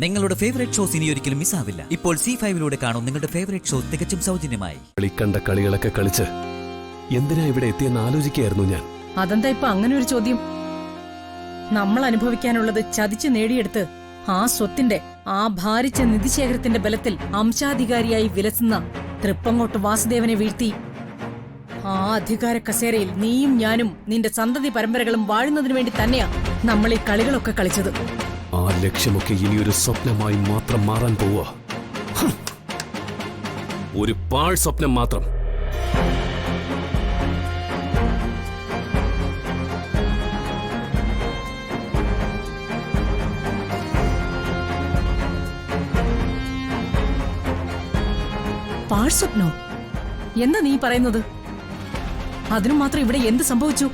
നിങ്ങളുടെ favourite shows ഇനി ഒരിക്കലും മിസ്സാവില്ല. ഇപ്പോൾ C5 കാണും നിങ്ങളുടെ ഫേവറേറ്റ് ഷോ തികച്ചും സൗജന്യമായി. കളിക്കണ്ട കളികളൊക്കെ കളിച്ച് എന്തിനാ ഇവിടെ എത്തിയെന്ന് ആലോചിക്കുകയായിരുന്നു ഞാൻ. അതെന്താ ഇപ്പൊ അങ്ങനെ ഒരു ചോദ്യം? നമ്മൾ അനുഭവിക്കാനുള്ളത് ചതിച്ചു നേടിയെടുത്ത് ആ സ്വത്തിന്റെ ആ ഭാരിച്ച നിധിശേഖരത്തിന്റെ ബലത്തിൽ അംശാധികാരിയായി വിലസുന്ന തൃപ്പങ്ങോട്ട് വാസുദേവനെ വീഴ്ത്തി ആ അധികാര കസേരയിൽ നീയും ഞാനും നിന്റെ സന്തതി പരമ്പരകളും വാഴുന്നതിനു വേണ്ടി തന്നെയാ നമ്മൾ ഈ കളികളൊക്കെ കളിച്ചത്. ആ ലക്ഷ്യമൊക്കെ ഇനിയൊരു സ്വപ്നമായി മാത്രം മാറാൻ പോവാ. ഒരു പാഴ് സ്വപ്നം മാത്രം. പാഴ് സ്വപ്നോ? എന്താ നീ പറയുന്നത്? അതിനു മാത്രം ഇവിടെ എന്ത് സംഭവിച്ചു?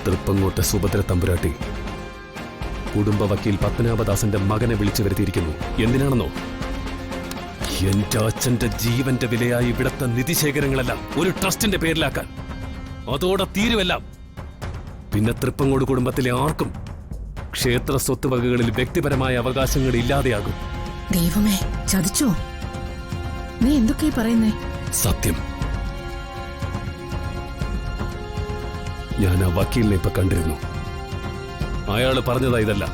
തൃപ്പങ്ങോട്ട് സുഭദ്ര തമ്പുരാട്ടി കുടുംബ വക്കീൽ പത്മനാഭദാസന്റെ മകനെ വിളിച്ചു വരുത്തിയിരിക്കുന്നു. എന്തിനാണെന്നോ? എന്റെ അച്ഛന്റെ ജീവന്റെ വിലയായി ഇവിടത്തെ നിധിശേഖരങ്ങളെല്ലാം ഒരു ട്രസ്റ്റിന്റെ പേരിലാക്കാൻ. അതോടെ തീരുവെല്ലാം. പിന്നെ തൃപ്പങ്ങോട് കുടുംബത്തിലെ ആർക്കും ക്ഷേത്ര സ്വത്തുവകകളിൽ വ്യക്തിപരമായ അവകാശങ്ങൾ ഇല്ലാതെയാകും. ദൈവമേ, ചതിച്ചോ? നീ എന്തൊക്കെയാ പറയുന്നേ? സത്യം. ഞാൻ ആ വക്കീലിനെ ഇപ്പൊ കണ്ടിരുന്നു. അയാള് പറഞ്ഞതാ ഇതല്ല.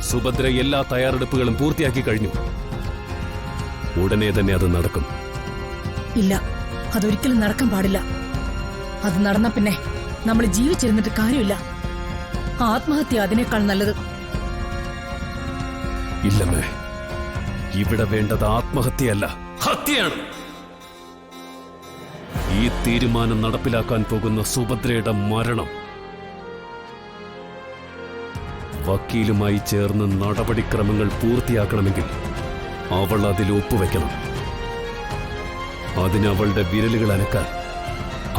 സുഭദ്ര എല്ലാ തയ്യാറെടുപ്പുകളും പൂർത്തിയാക്കി കഴിഞ്ഞു. ഉടനെ തന്നെ അത് നടക്കും. ഇല്ല, അതൊരിക്കലും നടക്കാൻ പാടില്ല. അത് നടന്ന പിന്നെ നമ്മൾ ജീവിച്ചിരുന്നിട്ട് കാര്യമില്ല. ആത്മഹത്യ അതിനേക്കാൾ നല്ലത്. ഇല്ലമ്മേ, ഇവിടെ വേണ്ടത് ആത്മഹത്യയല്ല, ഹത്യയാണ്. ഈ തീരുമാനം നടപ്പിലാക്കാൻ പോകുന്ന സുഭദ്രയുടെ മരണം വക്കീലുമായി ചേർന്ന് നടപടിക്രമങ്ങൾ പൂർത്തിയാക്കണമെങ്കിൽ അവൾ അതിൽ ഒപ്പുവെക്കണം. അതിനവളുടെ വിരലുകൾ അനക്കാൻ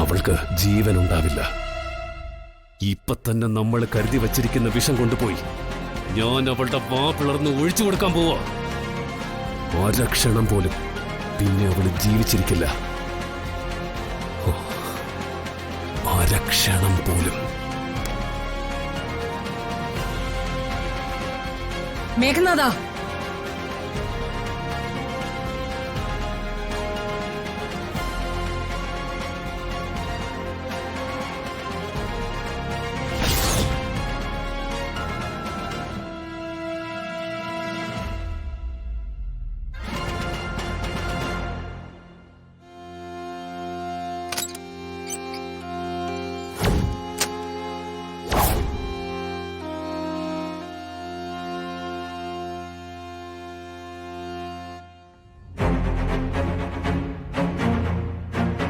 അവൾക്ക് ജീവനുണ്ടാവില്ല. ഇപ്പൊ തന്നെ നമ്മൾ കരുതി വച്ചിരിക്കുന്ന വിഷം കൊണ്ടുപോയി ഞാൻ അവളുടെ വാ പിളർന്ന് ഒഴിച്ചു കൊടുക്കാൻ പോവാ. ഒരക്ഷണം പോലും പിന്നെ അവൾ ജീവിച്ചിരിക്കില്ല. ഒരക്ഷണം പോലും. മേഘനാഥ,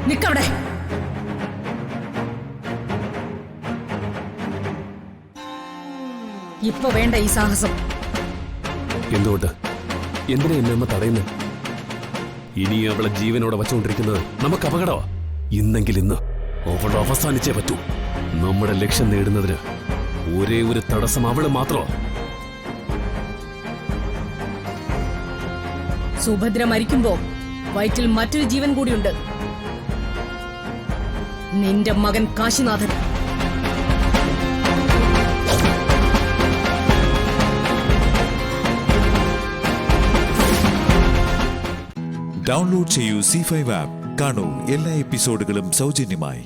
നിക്കവിടെ. ഇപ്പൊ വേണ്ട ഈ സാഹസം. എന്തുകൊണ്ട്? എന്തിനാ എന്നെ അമ്മ തടയുന്നത്? ഇനി അവളെ ജീവനോടെ വച്ചുകൊണ്ടിരിക്കുന്നത് നമുക്ക് അപകടമാ. ഇന്നെങ്കിൽ ഇന്ന് അവൾ അവസാനിച്ചേ പറ്റൂ. നമ്മുടെ ലക്ഷ്യം നേടുന്നതിന് ഒരേ ഒരു തടസ്സം അവള് മാത്രമാ. സുഭദ്ര മരിക്കുമ്പോ വയറ്റിൽ മറ്റൊരു ജീവൻ കൂടിയുണ്ട്. നിന്റെ മകൻ കാശിനാഥൻ. ഡൗൺലോഡ് ചെയ്യൂ C5 ആപ്പ്. കാണൂ എല്ലാ എപ്പിസോഡുകളും സൗജന്യമായി.